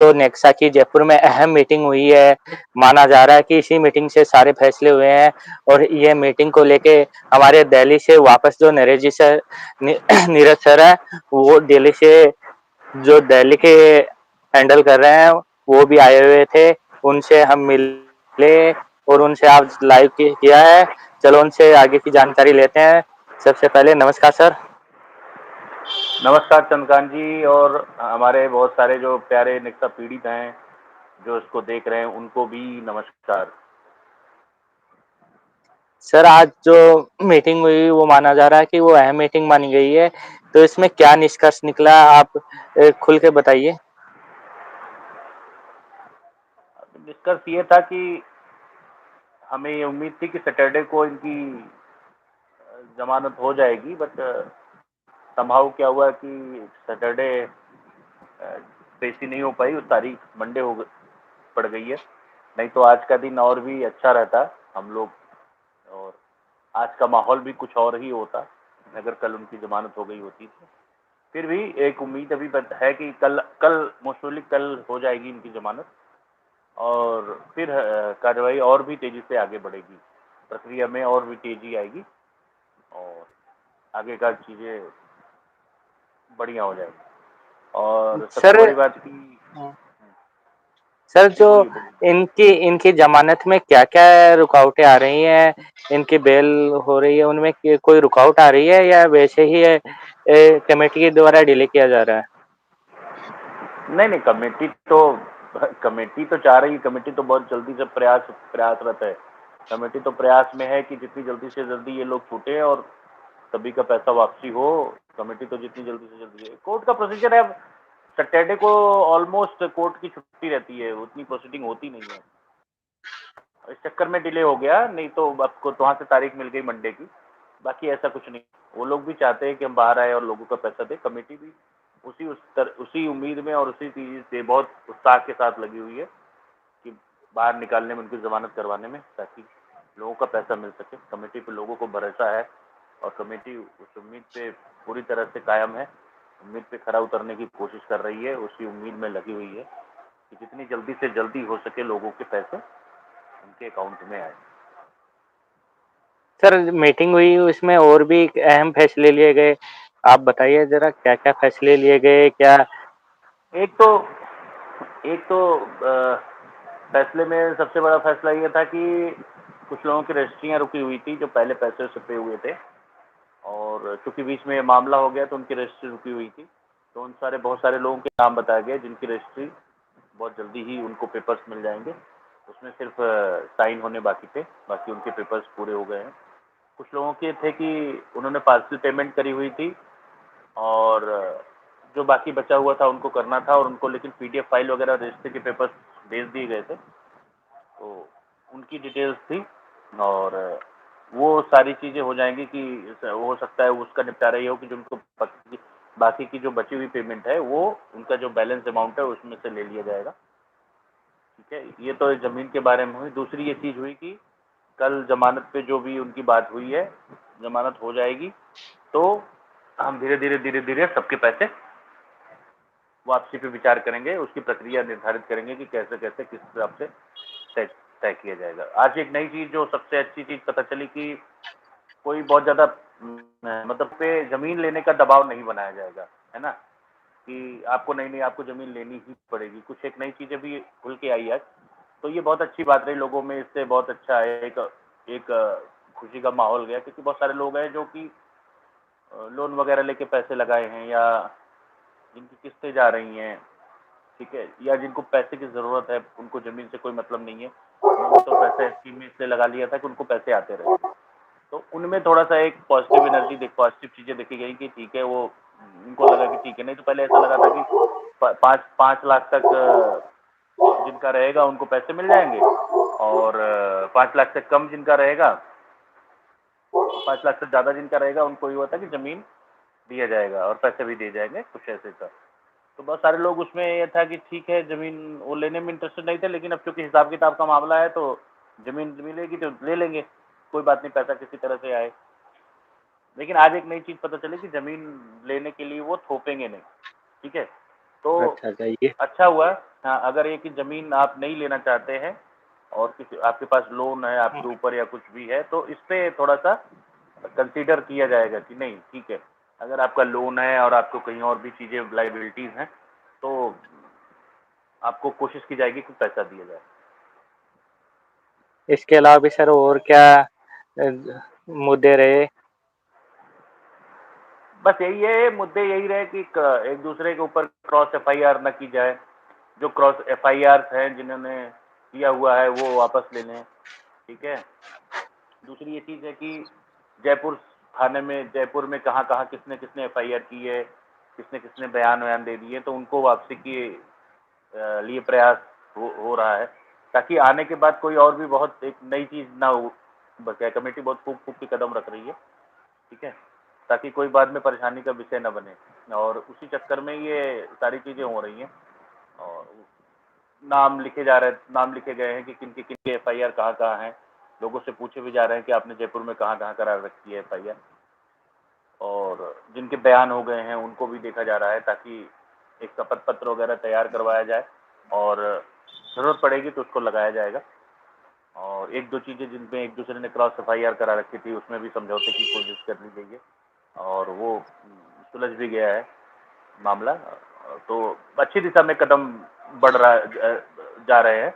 जो नेक्सा की जयपुर में अहम मीटिंग हुई है, माना जा रहा है कि इसी मीटिंग से सारे फैसले हुए हैं और ये मीटिंग को लेके हमारे दिल्ली से वापस जो नीरज सर हैं, वो दिल्ली से जो दिल्ली के हैंडल कर रहे हैं, वो भी आए हुए थे। उनसे हम मिले और उनसे आज लाइव किया है। चलो उनसे आगे की जानकारी लेते हैं। सबसे पहले नमस्कार सर। नमस्कार चंद्रकांत जी, और हमारे बहुत सारे जो प्यारे नेक्सा पीड़ित हैं जो इसको देख रहे हैं उनको भी नमस्कार। सर आज जो मीटिंग हुई वो माना जा रहा है कि वो अहम मीटिंग मानी गई है, तो इसमें क्या निष्कर्ष निकला आप खुल के बताइए। निष्कर्ष ये था कि हमें ये उम्मीद थी कि सैटरडे को इनकी जमानत हो जाएगी, बट समहाउ क्या हुआ कि सैटरडे पेशी नहीं हो पाई, उस तारीख मंडे पड़ गई है। नहीं तो आज का दिन और भी अच्छा रहता हम लोग, और आज का माहौल भी कुछ और ही होता अगर कल उनकी जमानत हो गई होती तो। फिर भी एक उम्मीद अभी है कि कल कल मोस्टली कल हो जाएगी इनकी जमानत, और फिर कार्रवाई और भी तेजी से आगे बढ़ेगी, प्रक्रिया में और भी तेजी आएगी और आगे का चीज़ें बढ़िया हो जाएगी। और सबसे सर बड़ी बात की सर जी जो बोलिए बोलिए। इनकी इनकी जमानत में क्या-क्या रुकावटें आ रही हैं? इनकी बेल हो रही है, उनमें कोई रुकावट आ रही है या वैसे ही कमेटी के द्वारा डिले किया जा रहा है? नहीं नहीं, कमेटी तो चाह रही है, कमेटी तो बहुत जल्दी से प्रयासरत है। कमेटी तो प्रयास में है कि जितनी जल्दी से जल्दी ये लोग छूटे और सभी का पैसा वापसी हो। कमेटी तो जितनी जल्दी से जल्दी है, कोर्ट का प्रोसीजर है। सैटरडे को ऑलमोस्ट कोर्ट की छुट्टी रहती है, उतनी प्रोसीडिंग होती नहीं है। इस चक्कर में डिले हो गया, नहीं तो आपको तो वहाँ से तारीख मिल गई मंडे की। बाकी ऐसा कुछ नहीं, वो लोग भी चाहते हैं कि हम बाहर आए और लोगों का पैसा दें। कमेटी भी उसी उम्मीद में और उसी चीज़ से बहुत उत्साह के साथ लगी हुई है कि बाहर निकालने में, उनकी जमानत करवाने में, ताकि लोगों का पैसा मिल सके। कमेटी पे लोगों को भरोसा है और कमेटी उस उम्मीद पे पूरी तरह से कायम है, उम्मीद पे खरा उतरने की कोशिश कर रही है, उसी उम्मीद में लगी हुई है कि जितनी जल्दी से जल्दी हो सके लोगों के पैसे उनके अकाउंट में आए। सर मीटिंग हुई उसमें और भी अहम फैसले लिए गए। आप बताइए ज़रा क्या-क्या फैसले लिए गए? क्या एक तो एक तो फैसले में सबसे बड़ा फैसला ये था कि कुछ लोगों की रजिस्ट्रियाँ रुकी हुई थी जो पहले पैसे से पे हुए थे, और चूंकि बीच में मामला हो गया तो उनकी रजिस्ट्री रुकी हुई थी। तो बहुत सारे लोगों के नाम बताए गए जिनकी रजिस्ट्री बहुत जल्दी ही उनको पेपर्स मिल जाएंगे। उसमें सिर्फ साइन होने बाकी थे, बाकी उनके पेपर्स पूरे हो गए हैं। कुछ लोगों के थे कि उन्होंने पार्सल पेमेंट करी हुई थी और जो बाकी बचा हुआ था उनको करना था, और उनको लेकिन पीडीएफ फाइल वगैरह रजिस्ट्री के पेपर्स भेज दिए गए थे, तो उनकी डिटेल्स थी। और वो सारी चीज़ें हो जाएंगी कि हो सकता है उसका निपटारा ये हो कि जो उनको बाकी की जो बची हुई पेमेंट है वो उनका जो बैलेंस अमाउंट है उसमें से ले लिया जाएगा। ठीक है, ये तो ज़मीन के बारे में हुई। दूसरी ये चीज़ हुई कि कल ज़मानत पे जो भी उनकी बात हुई है, ज़मानत हो जाएगी तो हम धीरे धीरे सबके पैसे वापसी पे विचार करेंगे, उसकी प्रक्रिया निर्धारित करेंगे कि कैसे कैसे किस हिसाब से तय तय किया जाएगा। आज एक नई चीज़, जो सबसे अच्छी चीज़ पता चली कि कोई बहुत ज़्यादा मतलब पे ज़मीन लेने का दबाव नहीं बनाया जाएगा, है ना? कि आपको नहीं आपको ज़मीन लेनी ही पड़ेगी। कुछ एक नई चीज़ें भी खुल के आई आज, तो ये बहुत अच्छी बात रही लोगों में। इससे बहुत अच्छा है, एक खुशी का माहौल गया, क्योंकि बहुत सारे लोग हैं जो कि लोन वगैरह लेके पैसे लगाए हैं, या जिनकी किस्तें जा रही हैं, ठीक है, या जिनको पैसे की ज़रूरत है, उनको ज़मीन से कोई मतलब नहीं है। उन्होंने तो पैसा एसपी में इसलिए लगा लिया था कि उनको पैसे आते रहेंगे। तो उनमें थोड़ा-सा एक पॉजिटिव एनर्जी पॉजिटिव चीज़ें देखी गई कि ठीक है, वो उनको लगा कि ठीक है। नहीं तो पहले ऐसा लगा था कि प 5 लाख तक जिनका रहेगा उनको पैसे मिल जाएँगे, और 5 लाख से कम जिनका रहेगा, 5 लाख से ज़्यादा जिनका रहेगा, उनको ये होता है कि ज़मीन दिया जाएगा और पैसे भी दिए जाएँगे, कुछ ऐसे था। तो बहुत सारे लोग उसमें ये था कि ठीक है, ज़मीन वो लेने में इंटरेस्टेड नहीं थे, लेकिन अब चूँकि हिसाब-किताब का मामला है तो ज़मीन मिलेगी तो ले लेंगे, कोई बात नहीं, पैसा किसी तरह से आए। लेकिन आज एक नई चीज़ पता चली कि ज़मीन लेने के लिए वो थोपेंगे नहीं, ठीक है? तो अच्छा, अच्छा ये अच्छा हुआ हाँ, अगर एक ही ज़मीन आप नहीं लेना चाहते हैं और किसी आपके पास लोन है आपके ऊपर या कुछ भी है, तो इस पे थोड़ा-सा कंसीडर किया जाएगा कि नहीं ठीक है, अगर आपका लोन है और आपको कहीं और भी चीज़ें लायबिलिटीज़ हैं, तो आपको कोशिश की जाएगी कि पैसा दिया जाए। इसके अलावा भी सर और क्या मुद्दे रहे? बस यही है, मुद्दे यही रहे कि एक दूसरे के ऊपर क्रॉस एफआईआर न की जाए। जो क्रॉस एफआईआर हैं जिन्होंने किया हुआ है वो वापस ले लें, ठीक है। दूसरी ये चीज़ है कि जयपुर थाने में, जयपुर में कहाँ कहाँ किसने किसने एफआईआर की है, किसने किसने बयान वयान दे दिए, तो उनको वापसी के लिए प्रयास हो रहा है, ताकि आने के बाद कोई और भी बहुत एक नई चीज़ ना हो। बस क्या कमेटी बहुत खूब खूब के कदम रख रही है, ठीक है, ताकि कोई बाद में परेशानी का विषय न बने। और उसी चक्कर में ये सारी चीज़ें हो रही हैं और नाम लिखे गए हैं कि किनके एफआईआर कहाँ-कहाँ हैं। लोगों से पूछे भी जा रहे हैं कि आपने जयपुर में कहाँ-कहाँ करा रखी है एफआईआर, और जिनके बयान हो गए हैं उनको भी देखा जा रहा है, ताकि एक शपथ पत्र वगैरह तैयार करवाया जाए और ज़रूरत पड़ेगी तो उसको लगाया जाएगा। और 1-2 चीज़ें जिनमें एक दूसरे ने क्रॉस एफआईआर करा रखी थी, उसमें भी समझौते की कोशिश कर ली गई है और वो सुलझ भी गया है मामला। तो अच्छी दिशा में कदम बढ़ रहा जा रहे हैं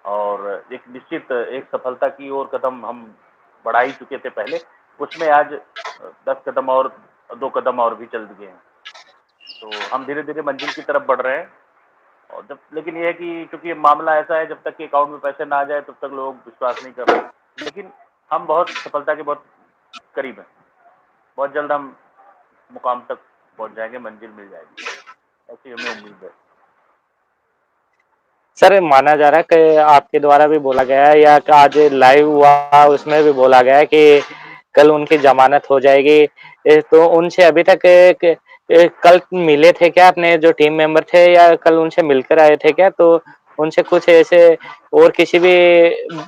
और एक निश्चित एक सफलता की ओर कदम हम बढ़ा ही चुके थे पहले, उसमें आज 10 कदम और 2 कदम और भी चल दिए हैं। तो हम धीरे-धीरे मंजिल की तरफ बढ़ रहे हैं। और जब लेकिन ये है कि चूँकि ये मामला ऐसा है, जब तक कि अकाउंट में पैसे ना आ जाए तब तक लोग विश्वास नहीं कर रहे हैं। लेकिन हम बहुत सफलता के बहुत करीब हैं। बहुत जल्द हम मुकाम तक पहुँच जाएँगे, मंजिल मिल जाएगी, ऐसी हमें उम्मीद है। सर माना जा रहा है कि आपके द्वारा भी बोला गया है या आज लाइव हुआ उसमें भी बोला गया है कि कल उनकी जमानत हो जाएगी। तो उनसे अभी तक कल मिले थे क्या अपने जो टीम मेंबर थे या कल उनसे मिलकर आए थे क्या? तो उनसे कुछ ऐसे और किसी भी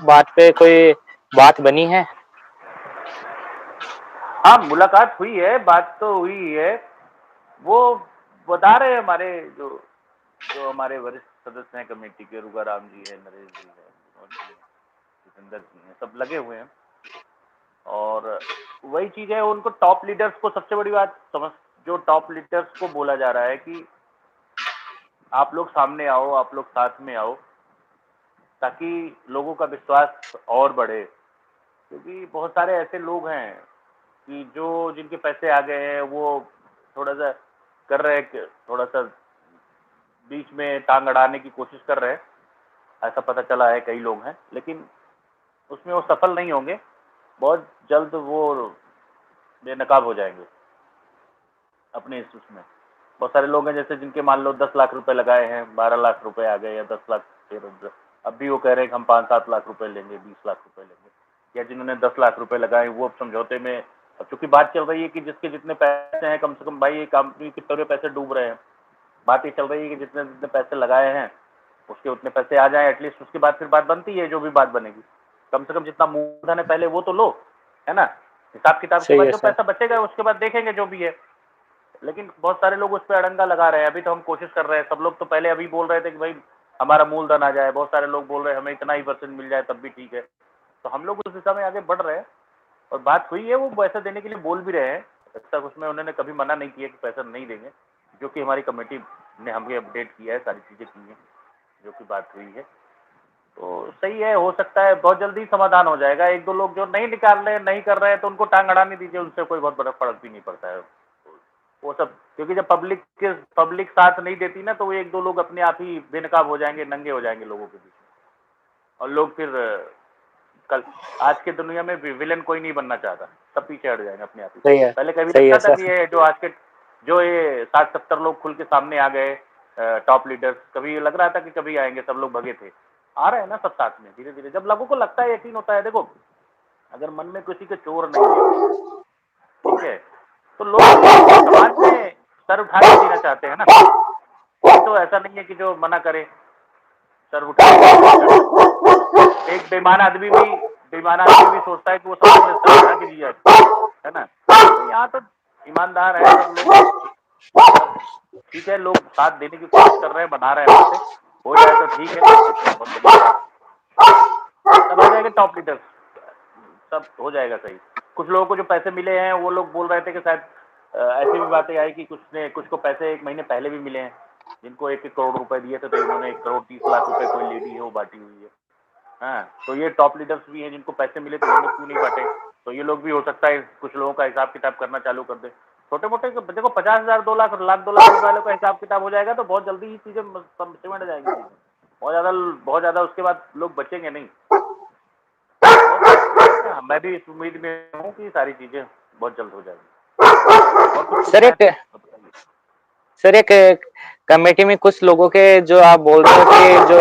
बात पे कोई बात बनी है? हाँ, मुलाकात हुई है, बात तो हुई है। वो बता रहे हैं, हमारे जो जो हमारे वरिष्ठ सदस्य हैं कमेटी के, रुगा राम जी हैं, नरेश जी हैं और भी हैं, जितेंद्र जी हैं, सब लगे हुए हैं। और वही चीज़ है, उनको टॉप लीडर्स को सबसे बड़ी बात समझ, जो टॉप लीडर्स को बोला जा रहा है कि आप लोग सामने आओ, आप लोग साथ में आओ, ताकि लोगों का विश्वास और बढ़े। क्योंकि बहुत सारे ऐसे लोग हैं कि जो जिनके पैसे आ गए हैं, वो थोड़ा-सा कर रहे हैं कि थोड़ा-सा बीच में टाँग अड़ाने की कोशिश कर रहे हैं। ऐसा पता चला है, कई लोग हैं, लेकिन उसमें वो सफल नहीं होंगे। बहुत जल्द वो बेनकाब हो जाएँगे अपने इस उसमें। बहुत सारे लोग हैं जैसे जिनके मान लो 10 लाख रुपए लगाए हैं, 12 लाख रुपए आ गए या 10 लाख, फिर अब भी वो कह रहे हैं कि हम 5-7 लाख रुपए लेंगे, 20 लाख रुपए लेंगे। या जिन्होंने 10 लाख रुपए लगाए वो अब समझौते में, अब चूँकि बात चल रही है कि जिसके जितने पैसे हैं, कम से कम भाई, एक कंपनी के कितने पैसे डूब रहे हैं। बात ये चल रही है कि जितने जितने पैसे लगाए हैं, उसके उतने पैसे आ जाएँ एटलीस्ट, उसके बाद फिर बात बनती है, जो भी बात बनेगी। कम से कम जितना मूलधन है पहले वो तो लो, है ना? हिसाब-किताब के सही बाद है जो सर। पैसा बचेगा उसके बाद देखेंगे जो भी है। लेकिन बहुत सारे लोग उस पे अड़ंगा लगा रहे हैं। अभी तो हम कोशिश कर रहे हैं, सब लोग तो पहले अभी बोल रहे थे कि भाई हमारा मूलधन आ जाए, बहुत सारे लोग बोल रहे हैं हमें इतना ही परसेंट मिल जाए तब भी ठीक है। तो हम लोग उस दिशा में आगे बढ़ रहे हैं और बात हुई है, वो पैसा देने के लिए बोल भी रहे हैं। अब तक उसमें उन्होंने कभी मना नहीं किया कि पैसा नहीं देंगे, जो कि हमारी कमेटी ने हमें अपडेट किया है, सारी चीज़ें की हैं, जो कि बात हुई है। तो सही है, हो सकता है बहुत जल्दी समाधान हो जाएगा। 1-2 लोग जो नहीं निकाल रहे हैं, नहीं कर रहे हैं, तो उनको टाँग अड़ाने दीजिए, उनसे कोई बहुत बड़ा फ़र्क भी नहीं पड़ता है। वो सब क्योंकि जब पब्लिक साथ नहीं देती ना, तो वो 1-2 लोग अपने आप ही बेनकाब हो जाएँगे, नंगे हो जाएँगे लोगों के बीच में। और लोग फिर कल आज की दुनिया में विलेन कोई नहीं बनना चाहता, सब पीछे हट जाएँगे अपने आप ही। सही है। पहले कभी सही लगता है था सर। कि ये जो आज के जो ये 60-70 लोग खुल के सामने आ गए, टॉप लीडर्स, कभी ये लग रहा था कि कभी आएँगे, सब लोग भगे थे। आ रहे हैं ना सब साथ में धीरे-धीरे, जब लोगों को लगता है, यकीन होता है। देखो, अगर मन में किसी के चोर नहीं है, ठीक है, तो लोग समाज में सर उठा के जीना चाहते हैं ना। कोई तो ऐसा नहीं है कि जो मना करे, सर उठा के जीना नहीं चाहता। एक बेईमान आदमी भी सोचता है कि वो समाज में सर उठा के जिया, है ना? तो यहाँ तो ईमानदार हैं सब लोग, सब ठीक है, लोग साथ देने की कोशिश कर रहे हैं, बना रहे हैं बातें। हो जाए तो ठीक है, बहुत बढ़िया बात। सब आ जाएंगे टॉप लीडर्स, सब हो जाएगा सही। कुछ लोगों को जो पैसे मिले हैं वो लोग बोल रहे थे कि शायद ऐसी भी बातें आई कि कुछ को पैसे 1 महीने पहले भी मिले हैं, जिनको 1-1 करोड़ रुपए दिए थे, तो इन्होंने 1 करोड़ 30 लाख रुपए कोई लेडी है वो बांटी हुई है। हाँ, तो ये टॉप लीडर्स भी हैं जिनको पैसे मिले तो उन्होंने क्यों नहीं बांटे। तो ये लोग भी हो सकता है कुछ लोगों का हिसाब किताब करना चालू कर दे। छोटे मोटे देखो 50,000 2 लाख लाख 2 लाख रुपए वालों का हिसाब किताब हो जाएगा तो बहुत जल्दी ही चीजें सिमट जाएंगी चीजें। बहुत ज्यादा उसके बाद लोग बचेंगे नहीं। बहुत बढ़िया, मैं भी इस उम्मीद में हूँ कि सारी चीजें बहुत जल्द हो जाएगी। और कुछ सर पूछना है एक तो बताइए। सर एक कमेटी में कुछ लोगों के जो आप बोल रहे हो कि जो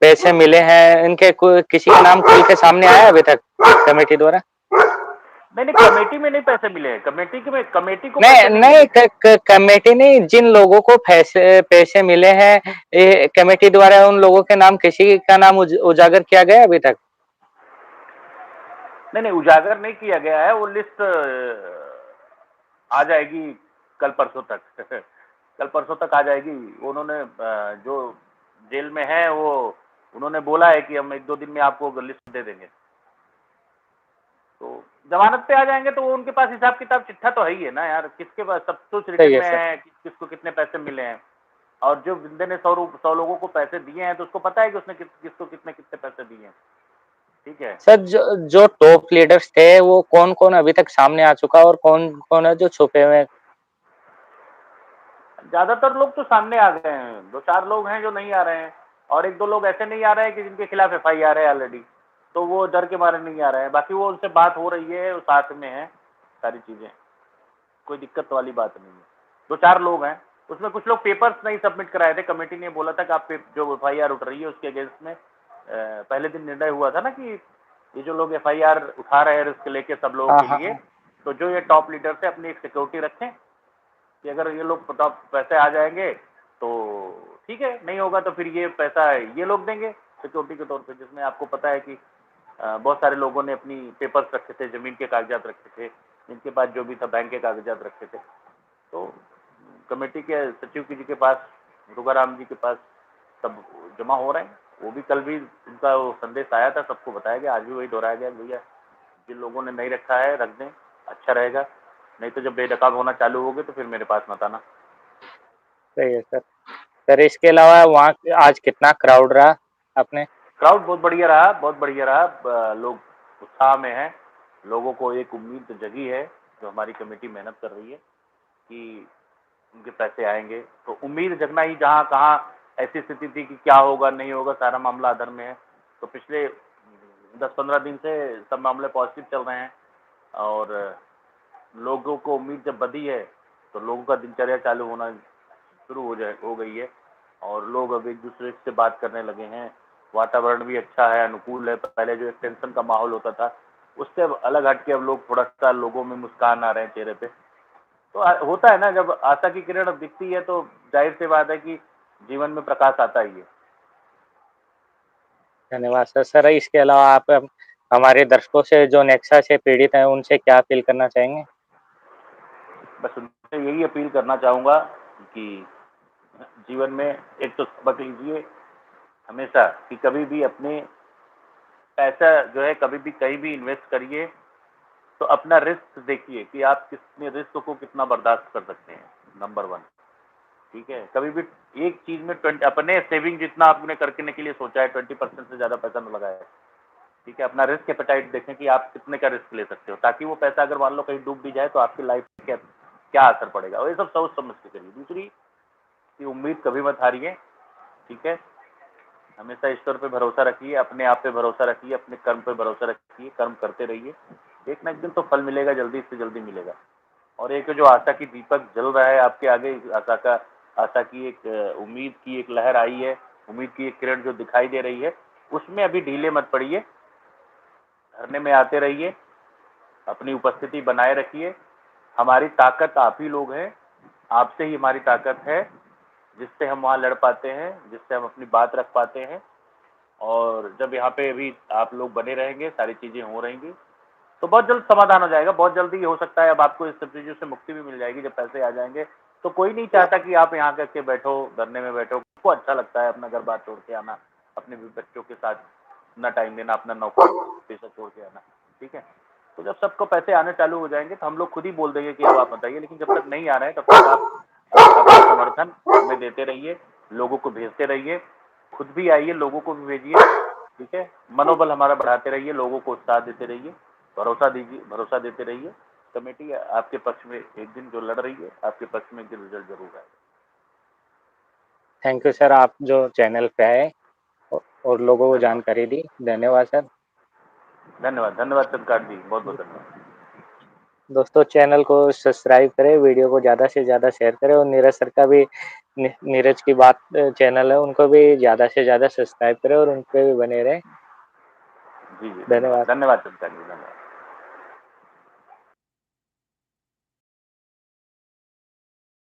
पैसे मिले हैं इनके किसी का नाम खुल के सामने आया अभी तक कमेटी द्वारा? नहीं नहीं, कमेटी में नहीं पैसे मिले हैं, कमेटी को नहीं पैसे नहीं नहीं, मिले। कमेटी नहीं, जिन लोगों को पैसे पैसे मिले हैं कमेटी द्वारा उन लोगों के नाम किसी का नाम उजागर किया गया अभी तक? नहीं नहीं, उजागर नहीं किया गया है, वो लिस्ट आ जाएगी कल परसों तक। कल परसों तक आ जाएगी। उन्होंने जो जेल में है वो उन्होंने बोला है कि हम 1-2 दिन में आपको लिस्ट दे देंगे। तो जमानत पे आ जाएंगे तो वो उनके पास हिसाब किताब चिट्ठा तो है ही है ना यार, किसके पास सब कुछ रिटर्न सही है में सर। है किसको कितने पैसे मिले हैं। और जो बंदे ने 100 लोगों को पैसे दिए हैं तो उसको पता है कि उसने किसको कितने कितने पैसे दिए हैं। ठीक है। सर जो जो टॉप लीडर्स थे वो कौन कौन अभी तक सामने आ चुका और कौन कौन है जो छुपे हुए हैं? ज्यादातर लोग तो सामने आ गए हैं, 2-4 लोग हैं जो नहीं आ रहे हैं, और 1-2 लोग ऐसे नहीं आ रहे हैं कि जिनके खिलाफ FIR है ऑलरेडी, तो वो डर के मारे नहीं आ रहे हैं। बाकी वो उनसे बात हो रही है, वो साथ में है सारी चीजें, कोई दिक्कत वाली बात नहीं है। 2-4 लोग हैं, उसमें कुछ लोग पेपर्स नहीं सबमिट कराए थे। कमेटी ने बोला था कि आप जो FIR उठ रही है उसके अगेंस्ट में पहले दिन निर्णय हुआ था ना कि ये जो लोग FIR उठा रहे हैं रिस्क लेके सब लोगों हाँ के हाँ लिए, हाँ। तो जो ये टॉप लीडर से अपनी एक सिक्योरिटी रखें कि अगर ये लोग पैसे आ जाएंगे तो ठीक है, नहीं होगा तो फिर ये पैसा ये लोग देंगे सिक्योरिटी के तौर पे, जिसमें आपको पता है कि बहुत सारे लोगों ने अपनी पेपर्स रखे थे, जमीन के कागजात रखे थे, जिनके पास जो भी था बैंक के कागजात रखे थे। तो कमेटी के सचिव जी के पास, रुगाराम जी के पास सब जमा हो रहे हैं। वो भी कल भी उनका वो संदेश आया था, सबको बताया गया, आज भी वही दोहराया गया, भैया जिन लोगों ने नहीं रखा है रख दें, अच्छा रहेगा। नहीं तो जब बेनकाब होना चालू होगे तो फिर मेरे पास मत आना। सही है सर। सर इसके अलावा वहाँ आज कितना क्राउड रहा आपने? क्राउड बहुत बढ़िया रहा, बहुत बढ़िया रहा। लोग उत्साह में हैं, लोगों को एक उम्मीद जगी है, जो हमारी कमेटी मेहनत कर रही है कि उनके पैसे आएंगे। तो उम्मीद जगना ही, जहाँ कहाँ ऐसी स्थिति थी कि क्या होगा नहीं होगा, सारा मामला अधर में है। तो पिछले 10-15 दिन से सब मामले पॉजिटिव चल रहे हैं, और लोगों को उम्मीद जब बधी है तो लोगों का दिनचर्या चालू होना शुरू हो गई है, और लोग अब एक दूसरे से बात करने लगे हैं। वातावरण भी अच्छा है, अनुकूल है। पहले जो एक टेंशन का माहौल होता था उससे अब अलग हट के अब लोग थोड़ा सा, लोगों में मुस्कान आ रहे हैं चेहरे पे। तो होता है ना, जब आशा की किरण दिखती है तो जाहिर सी बात है कि जीवन में प्रकाश आता ही है। धन्यवाद सर। सर इसके अलावा आप हमारे दर्शकों से जो नेक्सा से पीड़ित हैं उनसे क्या अपील करना चाहेंगे? बस उनसे यही अपील करना चाहूँगा कि जीवन में एक तो सबक लीजिए हमेशा, कि कभी भी अपने पैसा जो है कभी भी कहीं भी इन्वेस्ट करिए तो अपना रिस्क देखिए कि आप कितने रिस्क को कितना बर्दाश्त कर सकते हैं, नंबर 1। ठीक है, कभी भी एक चीज में 20 अपने सेविंग जितना आपने करने के लिए सोचा है 20% से ज्यादा पैसा न लगाए। ठीक है, अपना रिस्क एपेटाइट देखें कि आप कितने का रिस्क ले सकते हो, ताकि वो पैसा अगर मान लो कहीं डूब भी जाए तो आपकी लाइफ पे क्या क्या असर पड़ेगा, और ये सब सोच समझ के करिए। दूसरी कि उम्मीद कभी मत हारिए। ठीक है, हमेशा ईश्वर पे भरोसा रखिए, अपने आप पे भरोसा रखिए, अपने कर्म पे भरोसा रखिए, कर्म करते रहिए। एक ना एक दिन तो फल मिलेगा, जल्दी से जल्दी मिलेगा। और एक जो आशा की दीपक जल रहा है आपके आगे, आशा की एक उम्मीद की एक लहर आई है, उम्मीद की एक किरण जो दिखाई दे रही है, उसमें अभी ढीले मत पड़िए, धरने में आते रहिए, अपनी उपस्थिति बनाए रखिए। हमारी ताकत आप ही लोग हैं, आपसे ही हमारी ताकत है, जिससे हम वहाँ लड़ पाते हैं, जिससे हम अपनी बात रख पाते हैं। और जब यहाँ पे अभी आप लोग बने रहेंगे, सारी चीज़ें हो रहेंगी, तो बहुत जल्द समाधान हो जाएगा। बहुत जल्दी हो सकता है अब आपको इस सब चीज़ों से मुक्ति भी मिल जाएगी जब पैसे आ जाएंगे। तो कोई नहीं चाहता कि आप यहाँ करके बैठो, धरने में बैठो। सबको अच्छा लगता है अपना घर-बार छोड़ के आना, अपने भी बच्चों के साथ अपना टाइम देना, अपना नौकरी-पेशा छोड़ के आना, ठीक है? तो जब सबको पैसे आने चालू हो जाएँगे, तो हम लोग खुद ही बोल देंगे कि अब आप मत आइए, लेकिन जब तक नहीं आ रहे हैं, तब तक आप अपना समर्थन हमें देते रहिए, लोगों को भेजते रहिए, खुद भी आइए, लोगों को भी भेजिए, ठीक है? मनोबल हमारा बढ़ाते रहिए, लोगों को उत्साह देते रहिए, भरोसा देते रहिए। कमेटी आपके पक्ष में एक दिन जो लड़ रही है, आपके पक्ष में एक दिन रिजल्ट ज़रूर आएगा। थैंक यू सर, आप जो चैनल पे आए और लोगों को धन्यवाद। जानकारी दी। धन्यवाद सर। धन्यवाद, धन्यवाद चंद्रकांत जी, बहुत-बहुत धन्यवाद। दोस्तों चैनल को सब्सक्राइब करें, वीडियो को ज़्यादा से ज़्यादा शेयर करें और नीरज सर का भी नीरज की बात चैनल है, उनको भी ज़्यादा से ज़्यादा सब्सक्राइब करें और उन पे भी बने रहें। जी, जी, धन्यवाद। धन्यवाद। धन्यवाद चंद्रकांत जी, धन्यवाद।